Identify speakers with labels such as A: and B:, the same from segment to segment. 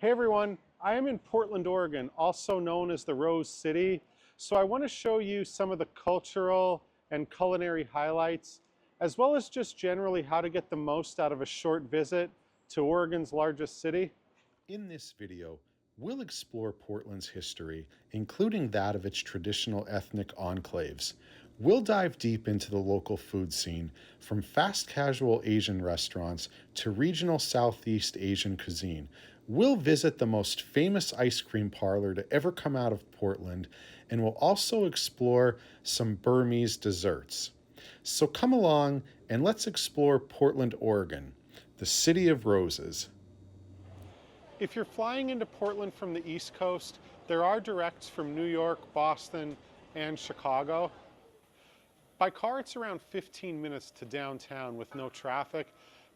A: Hey everyone, I am in Portland, Oregon, also known as the Rose City. So I want to show you some of the cultural and culinary highlights, as well as just generally how to get the most out of a short visit to Oregon's largest city.
B: In this video, we'll explore Portland's history, including that of its traditional ethnic enclaves. We'll dive deep into the local food scene, from fast casual Asian restaurants to regional Southeast Asian cuisine. We'll visit the most famous ice cream parlor to ever come out of Portland, and we'll also explore some Burmese desserts. So come along and let's explore Portland, Oregon, the city of roses.
A: If you're flying into Portland from the East Coast, there are directs from New York, Boston, and Chicago. By car, it's around 15 minutes to downtown with no traffic.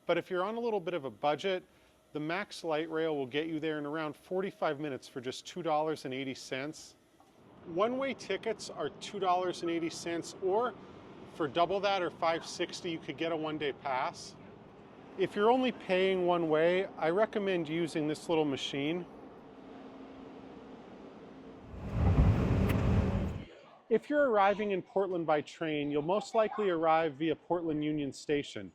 A: But if you're on a little bit of a budget, the Max Light Rail will get you there in around 45 minutes for just $2.80. One-way tickets are $2.80, or for double that or $5.60, you could get a one-day pass. If you're only paying one way, I recommend using this little machine. If you're arriving in Portland by train, you'll most likely arrive via Portland Union Station.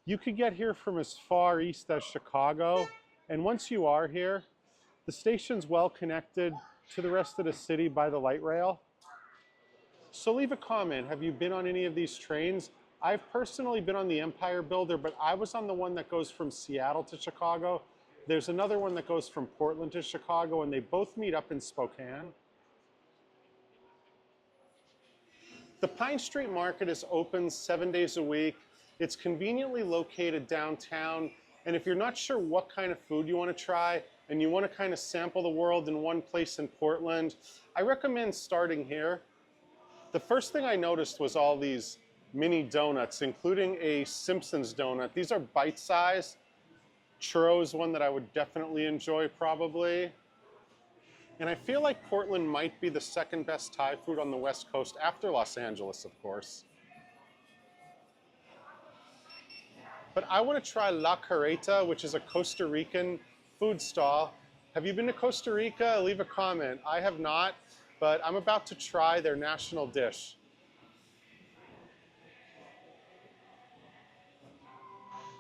A: You could get here from as far east as Chicago, and once you are here, the station's well connected to the rest of the city by the light rail. So leave a comment. Have you been on any of these trains? I've personally been on the Empire Builder, but I was on the one that goes from Seattle to Chicago. There's another one that goes from Portland to Chicago, and they both meet up in Spokane. The Pine Street Market is open 7 days a week. It's conveniently located downtown, and if you're not sure what kind of food you want to try, and you want to kind of sample the world in one place in Portland, I recommend starting here. The first thing I noticed was all these mini donuts, including a Simpsons donut. These are bite-sized. Churro's one that I would definitely enjoy probably. And I feel like Portland might be the second best Thai food on the West Coast, after Los Angeles, of course. But I want to try La Carreta, which is a Costa Rican food stall. Have you been to Costa Rica? Leave a comment. I have not, but I'm about to try their national dish.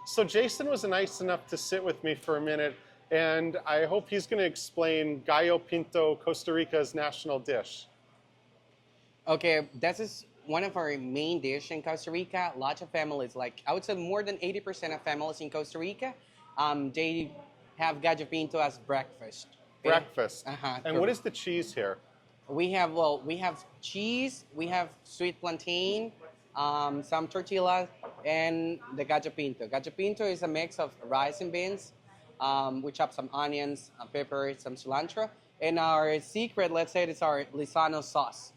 A: So Jason was nice enough to sit with me for a minute, and I hope he's going to explain Gallo Pinto, Costa Rica's national dish.
C: Okay, this is one of our main dish in Costa Rica. Lots of families, like I would say more than 80% of families in Costa Rica, they have gallo pinto as breakfast.
A: Breakfast.
C: Uh-huh,
A: and what is the cheese here?
C: We have cheese, we have sweet plantain, some tortillas, and the gallo pinto. Gallo pinto is a mix of rice and beans. We chop some onions, pepper, some cilantro, and our secret, let's say, is our Lizano sauce.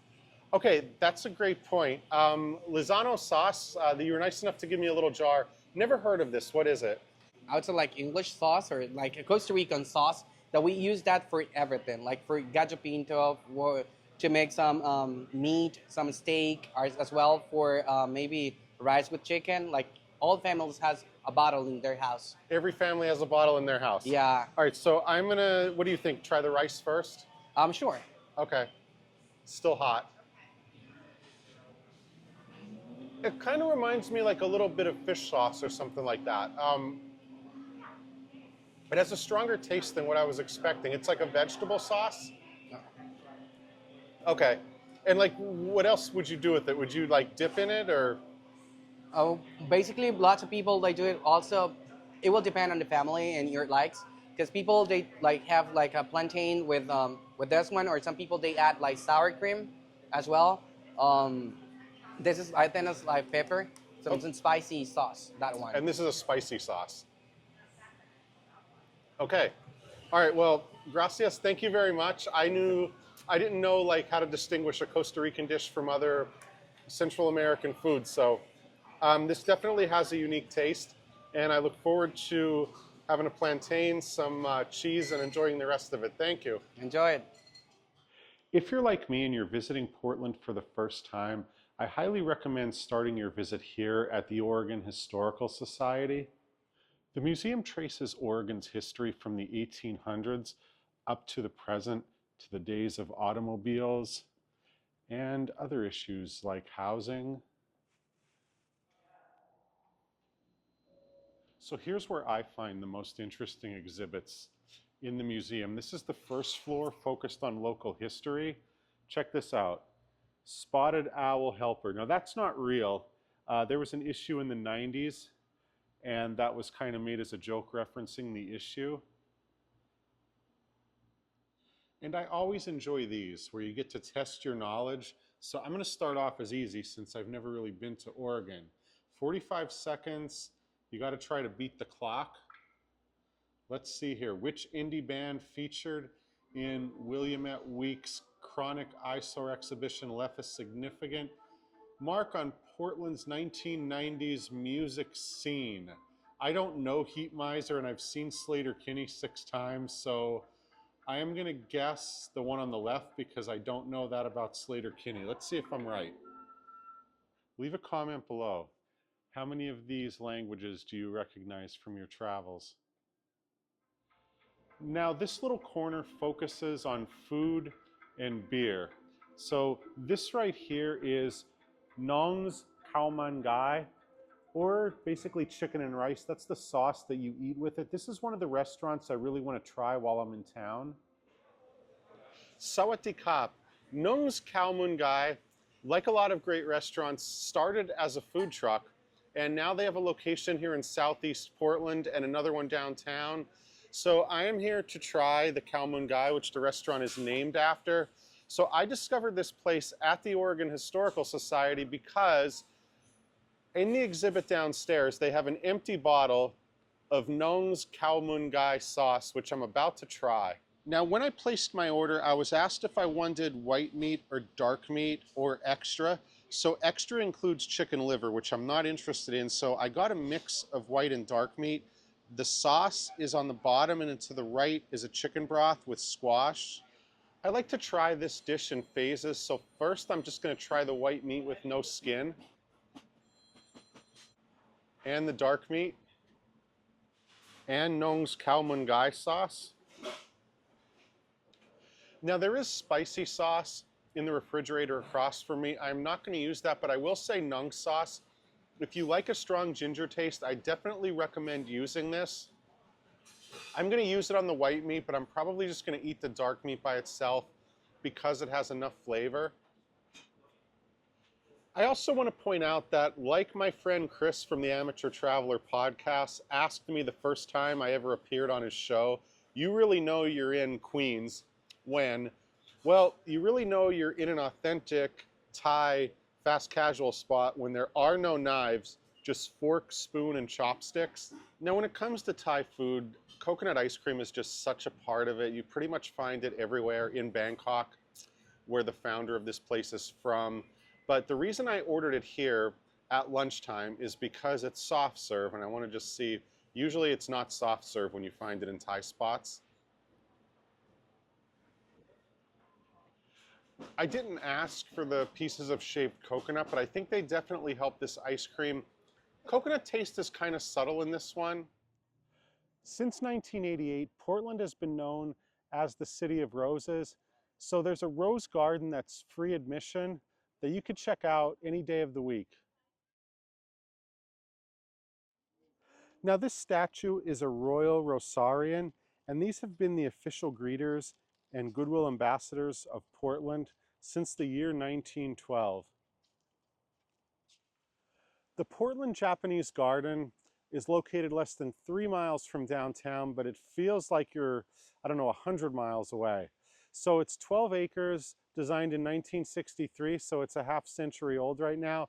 A: Okay, that's a great point. Lizano sauce, that you were nice enough to give me a little jar. Never heard of this. What is it?
C: I would say like English sauce or like a Costa Rican sauce that we use that for everything, like for gallo pinto, to make some meat, some steak, as well for maybe rice with chicken. Like all families has a bottle in their house.
A: Every family has a bottle in their house.
C: Yeah.
A: All right, so I'm gonna, what do you think? Try the rice first?
C: Sure.
A: Okay. Still hot. It kind of reminds me like a little bit of fish sauce or something like that. It has a stronger taste than what I was expecting. It's like a vegetable sauce. Okay. And like, what else would you do with it? Would you like dip in it or?
C: Oh, basically, lots of people they do it. Also, it will depend on the family and your likes. Because people they like have like a plantain with this one, or some people they add like sour cream as well. This is I think it's like pepper, some spicy sauce. That one.
A: And this is a spicy sauce. Okay. All right. Well, gracias. Thank you very much. I didn't know like how to distinguish a Costa Rican dish from other Central American foods. So this definitely has a unique taste, and I look forward to having a plantain, some cheese, and enjoying the rest of it. Thank you.
C: Enjoy it.
A: If you're like me and you're visiting Portland for the first time, I highly recommend starting your visit here at the Oregon Historical Society. The museum traces Oregon's history from the 1800s up to the present, to the days of automobiles and other issues like housing. So here's where I find the most interesting exhibits in the museum. This is the first floor focused on local history. Check this out. Spotted owl helper. Now that's not real. There was an issue in the 90s and that was kind of made as a joke referencing the issue. And I always enjoy these where you get to test your knowledge. So I'm going to start off as easy since I've never really been to Oregon. 45 seconds. You got to try to beat the clock. Let's see here. Which indie band featured in Willamette Week's Chronic Eyesore exhibition left a significant mark on Portland's 1990s music scene? I don't know Heat Miser, and I've seen Sleater-Kinney 6 times, so I am going to guess the one on the left because I don't know that about Sleater-Kinney. Let's see if I'm right. Leave a comment below. How many of these languages do you recognize from your travels? Now, this little corner focuses on food and beer. So this right here is Nong's Khao Man Gai, or basically chicken and rice. That's the sauce that you eat with it. This is one of the restaurants I really want to try while I'm in town. Sawadee Kap. Nong's Khao Man Gai, like a lot of great restaurants, started as a food truck, and now they have a location here in Southeast Portland and another one downtown. So I am here to try the Khao Man Gai, which the restaurant is named after. So I discovered this place at the Oregon Historical Society because in the exhibit downstairs, they have an empty bottle of Nong's Khao Man Gai sauce, which I'm about to try. Now, when I placed my order, I was asked if I wanted white meat or dark meat or extra. So extra includes chicken liver, which I'm not interested in. So I got a mix of white and dark meat. The sauce is on the bottom, and to the right is a chicken broth with squash. I like to try this dish in phases. So first, I'm just going to try the white meat with no skin and the dark meat and Nong's Khao Man Gai sauce. Now, there is spicy sauce in the refrigerator across from me. I'm not going to use that, but I will say Nong sauce. If you like a strong ginger taste, I definitely recommend using this. I'm going to use it on the white meat, but I'm probably just going to eat the dark meat by itself because it has enough flavor. I also want to point out that, like my friend Chris from the Amateur Traveler podcast asked me the first time I ever appeared on his show, you really know you're in Queens when, well, you really know you're in an authentic Thai fast casual spot when there are no knives, just fork, spoon, and chopsticks. Now, when it comes to Thai food, coconut ice cream is just such a part of it. You pretty much find it everywhere in Bangkok, where the founder of this place is from. But the reason I ordered it here at lunchtime is because it's soft serve, and I want to just see, usually it's not soft serve when you find it in Thai spots. I didn't ask for the pieces of shaved coconut, but I think they definitely help this ice cream. Coconut taste is kind of subtle in this one. Since 1988, Portland has been known as the City of Roses. So there's a rose garden that's free admission that you could check out any day of the week. Now, this statue is a royal Rosarian, and these have been the official greeters and goodwill ambassadors of Portland since the year 1912. The Portland Japanese Garden is located less than 3 miles from downtown, but it feels like you're, I don't know, 100 miles away. So it's 12 acres, designed in 1963, so it's a half century old right now.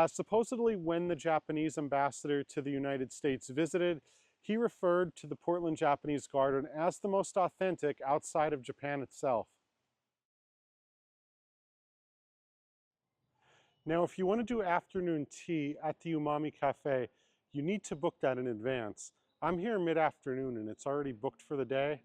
A: Supposedly, when the Japanese ambassador to the United States visited, he referred to the Portland Japanese Garden as the most authentic outside of Japan itself. Now, if you want to do afternoon tea at the Umami Cafe, you need to book that in advance. I'm here mid-afternoon and it's already booked for the day.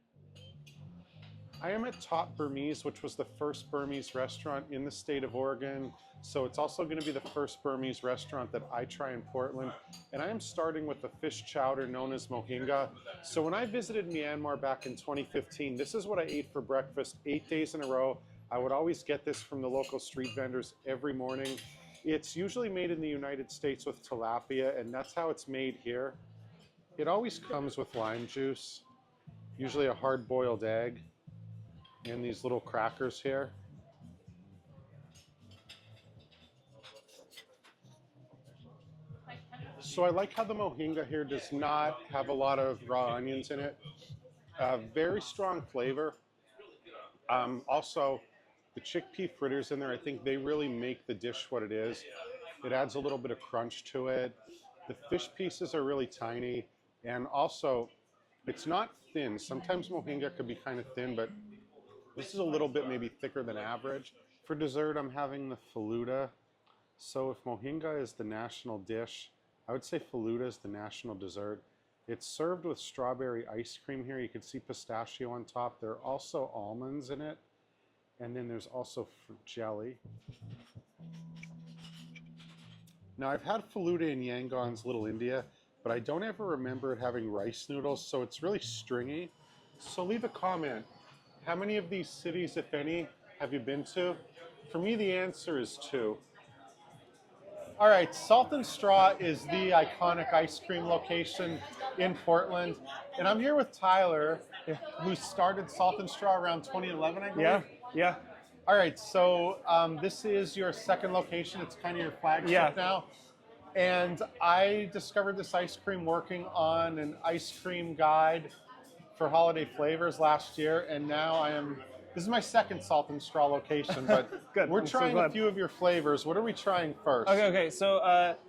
A: I am at Top Burmese, which was the first Burmese restaurant in the state of Oregon. So it's also going to be the first Burmese restaurant that I try in Portland. And I am starting with the fish chowder known as mohinga. So when I visited Myanmar back in 2015, this is what I ate for breakfast 8 days in a row. I would always get this from the local street vendors every morning. It's usually made in the United States with tilapia, and that's how it's made here. It always comes with lime juice, usually a hard-boiled egg, and these little crackers here. So I like how the mohinga here does not have a lot of raw onions in it. Very strong flavor. Also, the chickpea fritters in there, I think they really make the dish what it is. It adds a little bit of crunch to it. The fish pieces are really tiny, and also it's not thin. Sometimes mohinga could be kind of thin, but this is a little bit maybe thicker than average. For dessert, I'm having the faluda. So if mohinga is the national dish, I would say faluda is the national dessert. It's served with strawberry ice cream here. You can see pistachio on top. There are also almonds in it. And then there's also fruit jelly. Now I've had faluda in Yangon's Little India, but I don't ever remember it having rice noodles, so it's really stringy. So leave a comment. How many of these cities, if any, have you been to? For me, the answer is 2. All right, Salt and Straw is the iconic ice cream location in Portland. And I'm here with Tyler, who started Salt and Straw around 2011, I believe.
D: Yeah.
A: All right, so this is your second location. It's kind of your flagship now. And I discovered this ice cream working on an ice cream guide for holiday flavors last year. And now this is my second Salt and Straw location, but
D: Good.
A: we're
D: I'm so
A: trying a
D: glad.
A: few of your flavors. What are we trying first?
D: Okay. So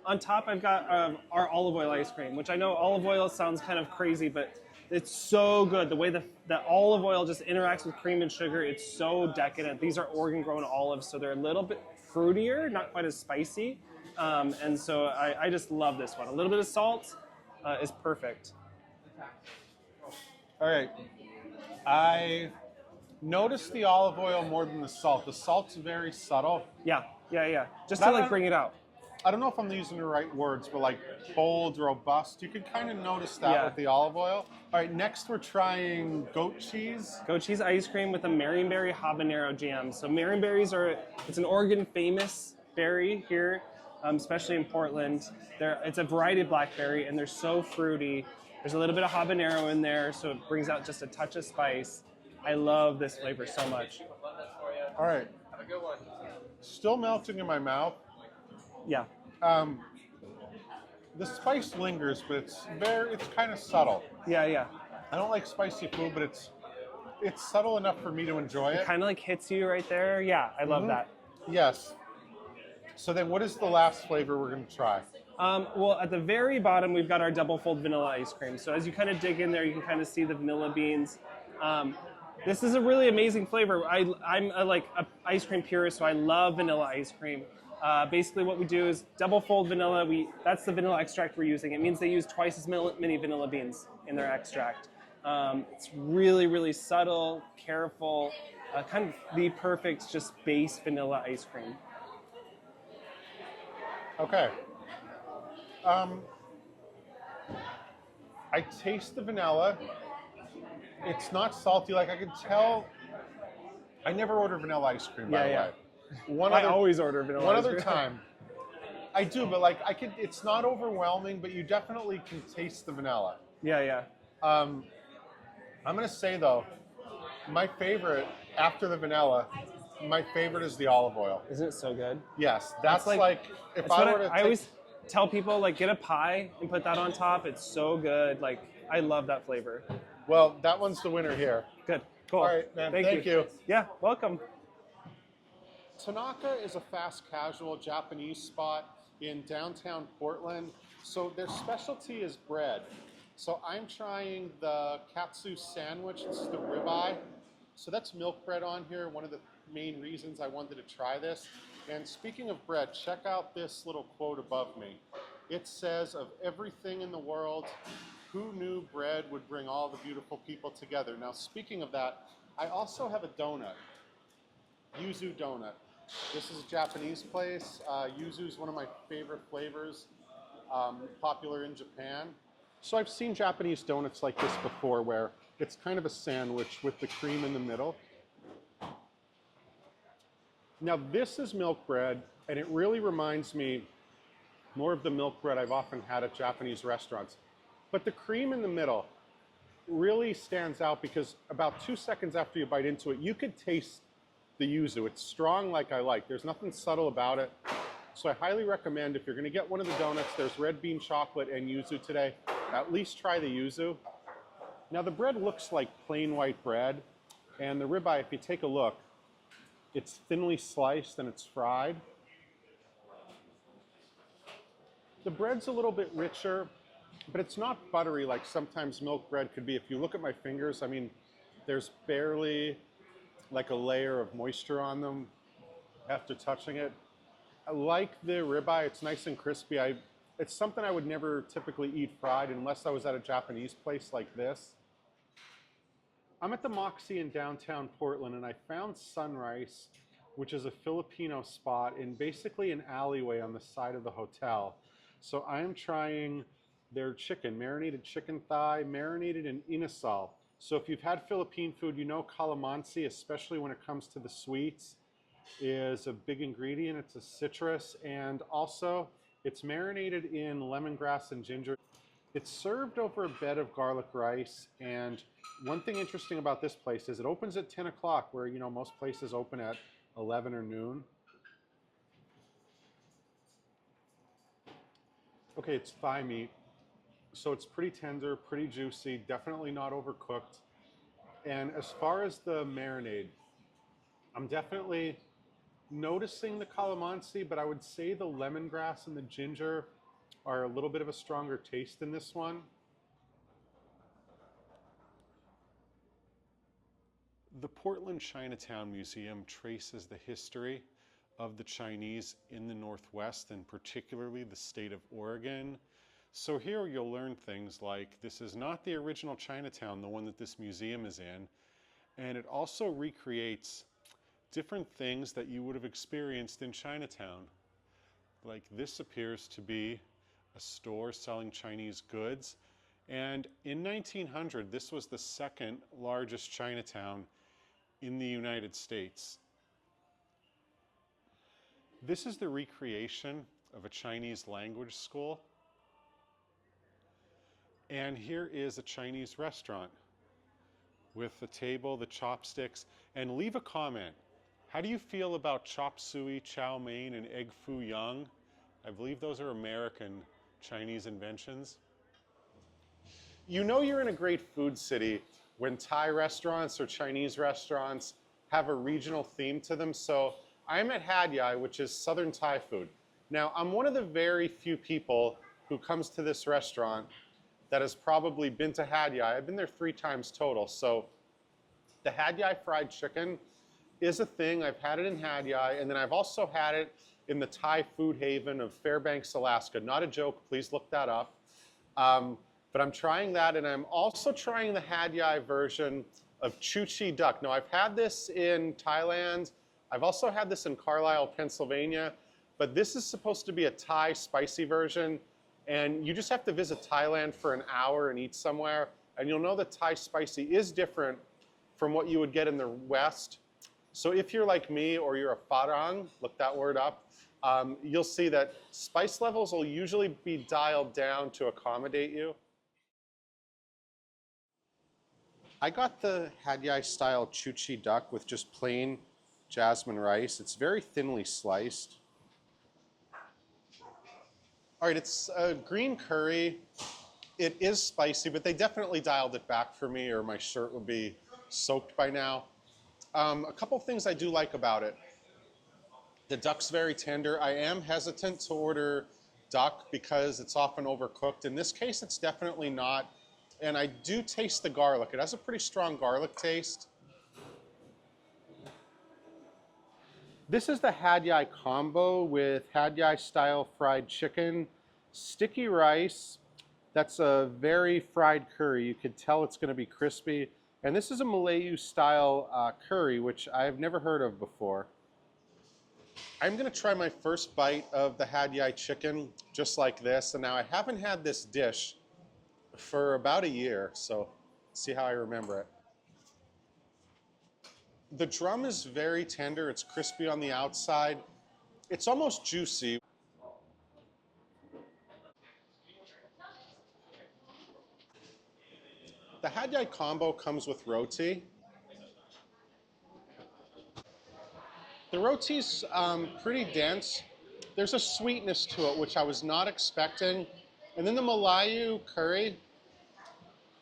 D: on top, I've got our olive oil ice cream, which I know olive oil sounds kind of crazy, but it's so good. The way that olive oil just interacts with cream and sugar, it's so decadent. These are Oregon-grown olives, so they're a little bit fruitier, not quite as spicy. And so I just love this one. A little bit of salt is perfect.
A: All right. I noticed the olive oil more than the salt. The salt's very subtle.
D: Yeah. Just to bring it out.
A: I don't know if I'm using the right words, but like bold, robust. You can kind of notice that with the olive oil. All right, next we're trying goat cheese.
D: Goat cheese ice cream with a Mehren berry habanero jam. So Mehren berries it's an Oregon famous berry here, especially in Portland. It's a variety of blackberry, and they're so fruity. There's a little bit of habanero in there, so it brings out just a touch of spice. I love this flavor so much.
A: All right. Have a good one. Still melting in my mouth.
D: Yeah.
A: The spice lingers, but it's kind of subtle.
D: Yeah.
A: I don't like spicy food, but it's subtle enough for me to enjoy it.
D: It kind of like hits you right there. Yeah, I love that.
A: Yes. So then what is the last flavor we're going to try?
D: Well, at the very bottom, we've got our double fold vanilla ice cream. So as you kind of dig in there, you can kind of see the vanilla beans. This is a really amazing flavor. I'm a ice cream purist, so I love vanilla ice cream. Basically what we do is double fold vanilla. That's the vanilla extract we're using. It means they use twice as many vanilla beans in their extract. It's really, really subtle, careful, kind of the perfect just base vanilla ice cream.
A: Okay. I taste the vanilla. It's not salty. Like I can tell. I never order vanilla ice cream, by the way.
D: I always order vanilla ice cream.
A: One other time. I do, but it's not overwhelming, but you definitely can taste the vanilla.
D: Yeah.
A: I'm going to say, though, my favorite, after the vanilla, my favorite is the olive oil.
D: Isn't it so good?
A: Yes, that's if
D: I always tell people, get a pie and put that on top. It's so good. I love that flavor.
A: Well, that one's the winner here.
D: Good. Cool.
A: All right, man. Thank you.
D: Yeah, welcome.
A: Tanaka is a fast casual Japanese spot in downtown Portland. So their specialty is bread. So I'm trying the katsu sandwich. This is the ribeye. So that's milk bread on here. One of the main reasons I wanted to try this. And speaking of bread, check out this little quote above me. It says, "Of everything in the world, who knew bread would bring all the beautiful people together? Now, speaking of that, I also have a donut, yuzu donut. This is a Japanese place. Yuzu is one of my favorite flavors, popular in Japan. So I've seen Japanese donuts like this before where it's kind of a sandwich with the cream in the middle. Now this is milk bread, and it really reminds me more of the milk bread I've often had at Japanese restaurants. But the cream in the middle really stands out because about 2 seconds after you bite into it, you could taste the yuzu. It's strong like I like. There's nothing subtle about it. So I highly recommend if you're gonna get one of the donuts, there's red bean chocolate and yuzu today, at least try the yuzu. Now the bread looks like plain white bread, and the ribeye, if you take a look, it's thinly sliced and it's fried. The bread's a little bit richer, but it's not buttery like sometimes milk bread could be. If you look at my fingers, I mean, there's barely like a layer of moisture on them after touching it. I like the ribeye, it's nice and crispy. It's something I would never typically eat fried unless I was at a Japanese place like this. I'm at the Moxy in downtown Portland, and I found Sunrise, which is a Filipino spot in basically an alleyway on the side of the hotel. So I am trying their chicken, marinated chicken thigh, marinated in inasal. So if you've had Philippine food, you know calamansi, especially when it comes to the sweets, is a big ingredient. It's a citrus, and also it's marinated in lemongrass and ginger. It's served over a bed of garlic rice, and one thing interesting about this place is it opens at 10 o'clock, where most places open at 11 or noon. Okay, it's thigh meat, so it's pretty tender, pretty juicy, definitely not overcooked. And as far as the marinade, I'm definitely noticing the calamansi, but I would say the lemongrass and the ginger are a little bit of a stronger taste in this one. The Portland Chinatown Museum traces the history of the Chinese in the Northwest, and particularly the state of Oregon. So here you'll learn things like this is not the original Chinatown, the one that this museum is in, and it also recreates different things that you would have experienced in Chinatown. Like this appears to be a store selling Chinese goods, and in 1900 this was the second largest Chinatown in the United States. This is the recreation of a Chinese language school. And here is a Chinese restaurant with the table, the chopsticks, and leave a comment. How do you feel about chop suey, chow mein, and egg foo young? I believe those are American Chinese inventions. You know you're in a great food city when Thai restaurants or Chinese restaurants have a regional theme to them. So I'm at Had Yai, which is Southern Thai food. Now, I'm one of the very few people who comes to this restaurant that has probably been to Had Yai. I've been there 3 times total. So the Had Yai fried chicken is a thing. I've had it in Had Yai, and then I've also had it in the Thai food haven of Fairbanks, Alaska. Not a joke, please look that up. But I'm trying that, and I'm also trying the Had Yai version of Chuchi duck. Now, I've had this in Thailand. I've also had this in Carlisle, Pennsylvania, but this is supposed to be a Thai spicy version, and you just have to visit Thailand for an hour and eat somewhere, and you'll know that Thai spicy is different from what you would get in the West. So if you're like me or you're a Farang, look that word up, you'll see that spice levels will usually be dialed down to accommodate you. I got the Had Yai style Chuchi duck with just plain jasmine rice. It's very thinly sliced. All right, it's a green curry. It is spicy, but they definitely dialed it back for me, or my shirt would be soaked by now. A couple things I do like about it. The duck's very tender. I am hesitant to order duck because it's often overcooked. In this case, it's definitely not. And I do taste the garlic. It has a pretty strong garlic taste. This is the Had Yai combo with Had Yai style fried chicken, sticky rice, That's a very fried curry. You could tell it's going to be crispy. And this is a Malayu style curry, which I've never heard of before. I'm going to try my first bite of the Had Yai chicken just like this. And now I haven't had this dish for about a year, so see how I remember it. The drum is very tender. It's crispy on the outside. It's almost juicy. The Had Yai combo comes with roti. The roti's pretty dense. There's a sweetness to it, which I was not expecting. And then the Malayu curry,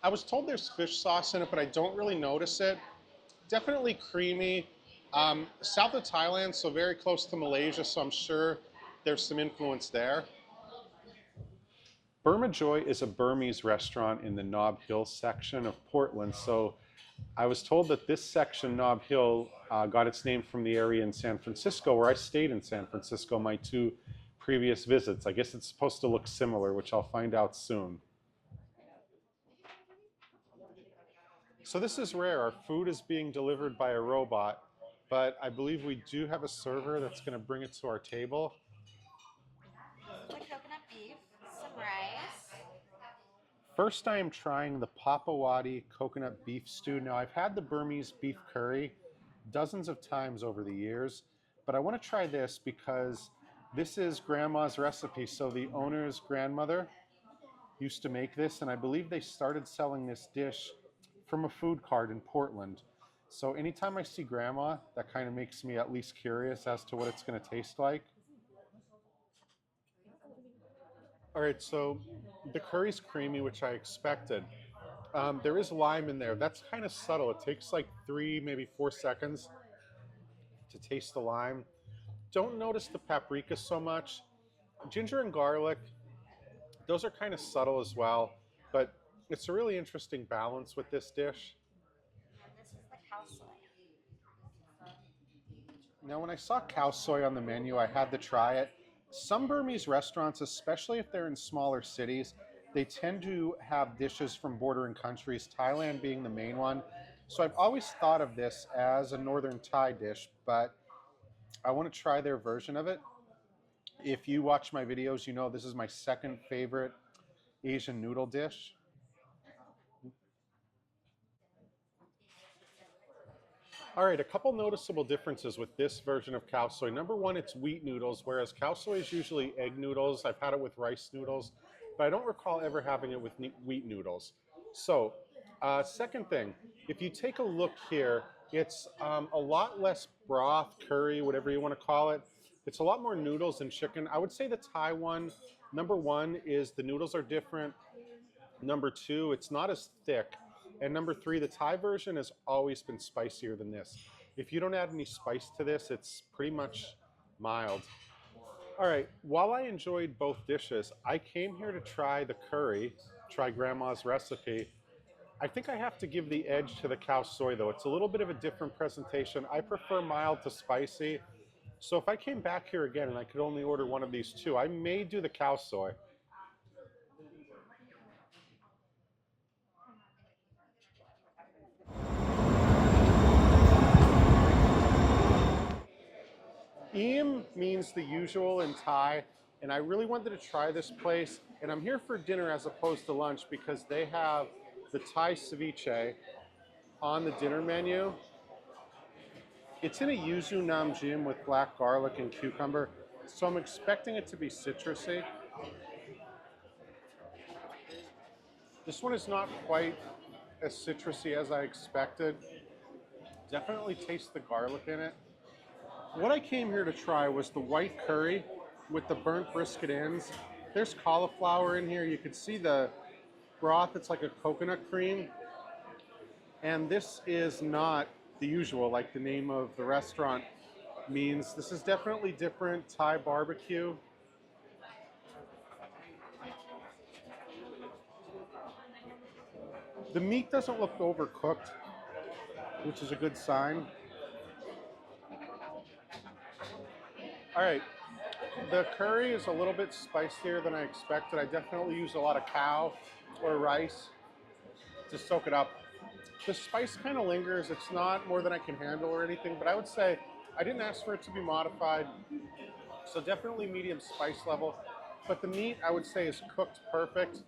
A: I was told there's fish sauce in it, but I don't really notice it. Definitely creamy. South of Thailand, so very close to Malaysia, so I'm sure there's some influence there. Burma Joy is a Burmese restaurant in the Nob Hill section of Portland. So I was told that this section, Nob Hill, got its name from the area in San Francisco, where I stayed in San Francisco my 2 previous visits. I guess it's supposed to look similar, which I'll find out soon. So this is rare. Our food is being delivered by a robot, but I believe we do have a server that's going to bring it to our table.
E: The coconut beef, some rice.
A: First, I am trying the Papawati coconut beef stew. Now, I've had the Burmese beef curry dozens of times over the years, but I want to try this because this is Grandma's recipe. So the owner's grandmother used to make this, and I believe they started selling this dish from a food cart in Portland. So anytime I see Grandma, that kind of makes me at least curious as to what it's going to taste like. All right, so the curry's creamy, which I expected. There is lime in there. That's kind of subtle. It takes like 3, maybe 4 seconds to taste the lime. Don't notice the paprika so much. Ginger and garlic, those are kind of subtle as well, but it's a really interesting balance with this dish.
E: And this is the cow soy.
A: Now, when I saw cow soy on the menu, I had to try it. Some Burmese restaurants, especially if they're in smaller cities, they tend to have dishes from bordering countries, Thailand being the main one. So I've always thought of this as a northern Thai dish, but I want to try their version of it. If you watch my videos, you know this is my second favorite Asian noodle dish. All right, a couple noticeable differences with this version of cow soy. Number one, it's wheat noodles, whereas cow soy is usually egg noodles. I've had it with rice noodles, but I don't recall ever having it with wheat noodles. So, second thing, if you take a look here, it's a lot less broth, curry, whatever you want to call it. It's a lot more noodles and chicken. I would say the Thai one, number one, is the noodles are different. Number two, it's not as thick. And number three, the Thai version has always been spicier than this. If you don't add any spice to this, it's pretty much mild. All right, while I enjoyed both dishes, I came here to try the curry, try Grandma's recipe. I think I have to give the edge to the cow soy though. It's a little bit of a different presentation. I prefer mild to spicy. So if I came back here again and I could only order one of these two, I may do the cow soy. Eam means the usual in Thai, and I really wanted to try this place. And I'm here for dinner as opposed to lunch because they have the Thai ceviche on the dinner menu. It's in a yuzu namjim with black garlic and cucumber, so I'm expecting it to be citrusy. This one is not quite as citrusy as I expected. Definitely taste the garlic in it. What I came here to try was the white curry with the burnt brisket ends. There's cauliflower in here. You can see the broth. It's like a coconut cream. And this is not the usual, like the name of the restaurant means. This is definitely different. Thai barbecue. The meat doesn't look overcooked, which is a good sign. All right, The curry is a little bit spicier than I expected. I definitely use a lot of cow or rice to soak it up. The spice kind of lingers. It's not more than I can handle or anything, but I would say I didn't ask for it to be modified. So definitely medium spice level. But the meat, I would say, is cooked perfect.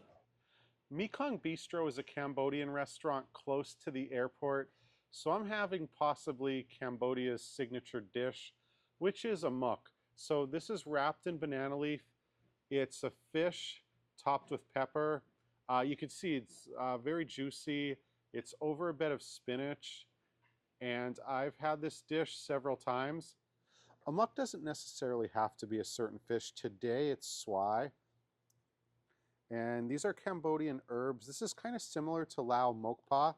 A: Mekong Bistro is a Cambodian restaurant close to the airport. So I'm having possibly Cambodia's signature dish, which is a muk. So this is wrapped in banana leaf. It's a fish topped with pepper. You can see it's very juicy. It's over a bed of spinach. And I've had this dish several times. A muk doesn't necessarily have to be a certain fish. Today it's swai. And these are Cambodian herbs. This is kind of similar to Lao Mokpa,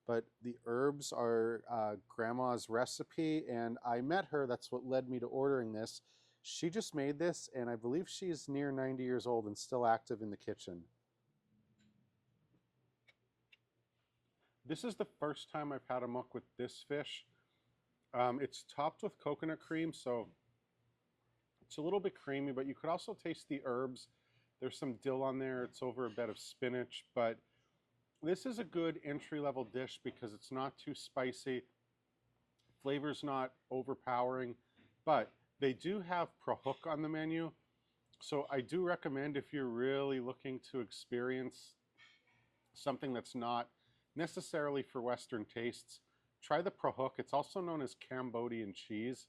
A: but the herbs are grandma's recipe, and I met her. That's what led me to ordering this. She just made this, and I believe she's near 90 years old and still active in the kitchen. This is the first time I've had a muk with this fish. It's topped with coconut cream, so it's a little bit creamy, but you could also taste the herbs. There's some dill on there. It's over a bed of spinach, but this is a good entry-level dish because it's not too spicy. Flavor's not overpowering, but they do have prahok on the menu. So I do recommend, if you're really looking to experience something that's not necessarily for Western tastes, try the prahok. It's also known as Cambodian cheese.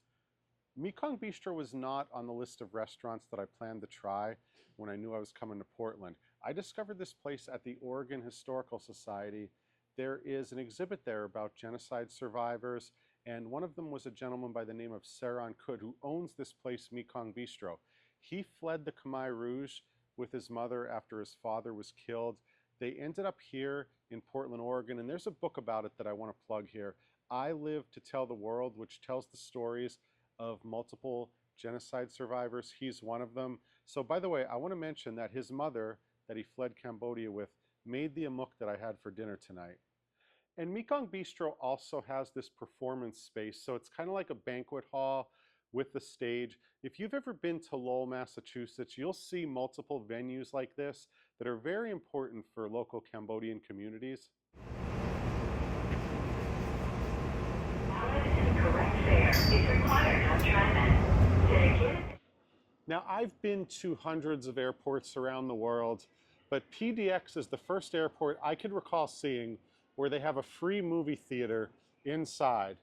A: Mekong Bistro was not on the list of restaurants that I planned to try when I knew I was coming to Portland. I discovered this place at the Oregon Historical Society. There is an exhibit there about genocide survivors, and one of them was a gentleman by the name of Saran Kud, who owns this place, Mekong Bistro. He fled the Khmer Rouge with his mother after his father was killed. They ended up here in Portland, Oregon, and there's a book about it that I want to plug here. I Live to Tell the World, which tells the stories of multiple genocide survivors. He's one of them. So by the way, I want to mention that his mother, that he fled Cambodia with, made the amok that I had for dinner tonight. And Mekong Bistro also has this performance space. So it's kind of like a banquet hall with the stage. If you've ever been to Lowell, Massachusetts, you'll see multiple venues like this that are very important for local Cambodian communities. Now, I've been to hundreds of airports around the world, but PDX is the first airport I could recall seeing where they have a free movie theater inside.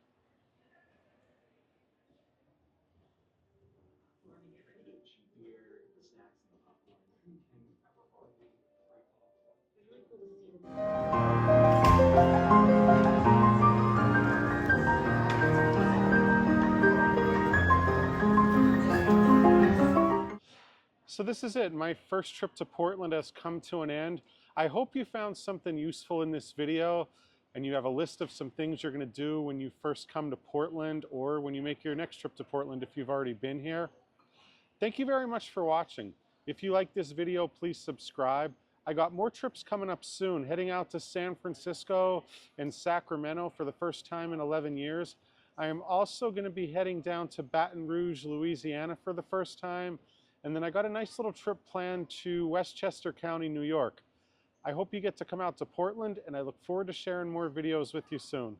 A: So this is it. My first trip to Portland has come to an end. I hope you found something useful in this video and you have a list of some things you're going to do when you first come to Portland or when you make your next trip to Portland if you've already been here. Thank you very much for watching. If you like this video, please subscribe. I got more trips coming up soon, heading out to San Francisco and Sacramento for the first time in 11 years. I am also going to be heading down to Baton Rouge, Louisiana for the first time. And then I got a nice little trip planned to Westchester County, New York. I hope you get to come out to Portland, and I look forward to sharing more videos with you soon.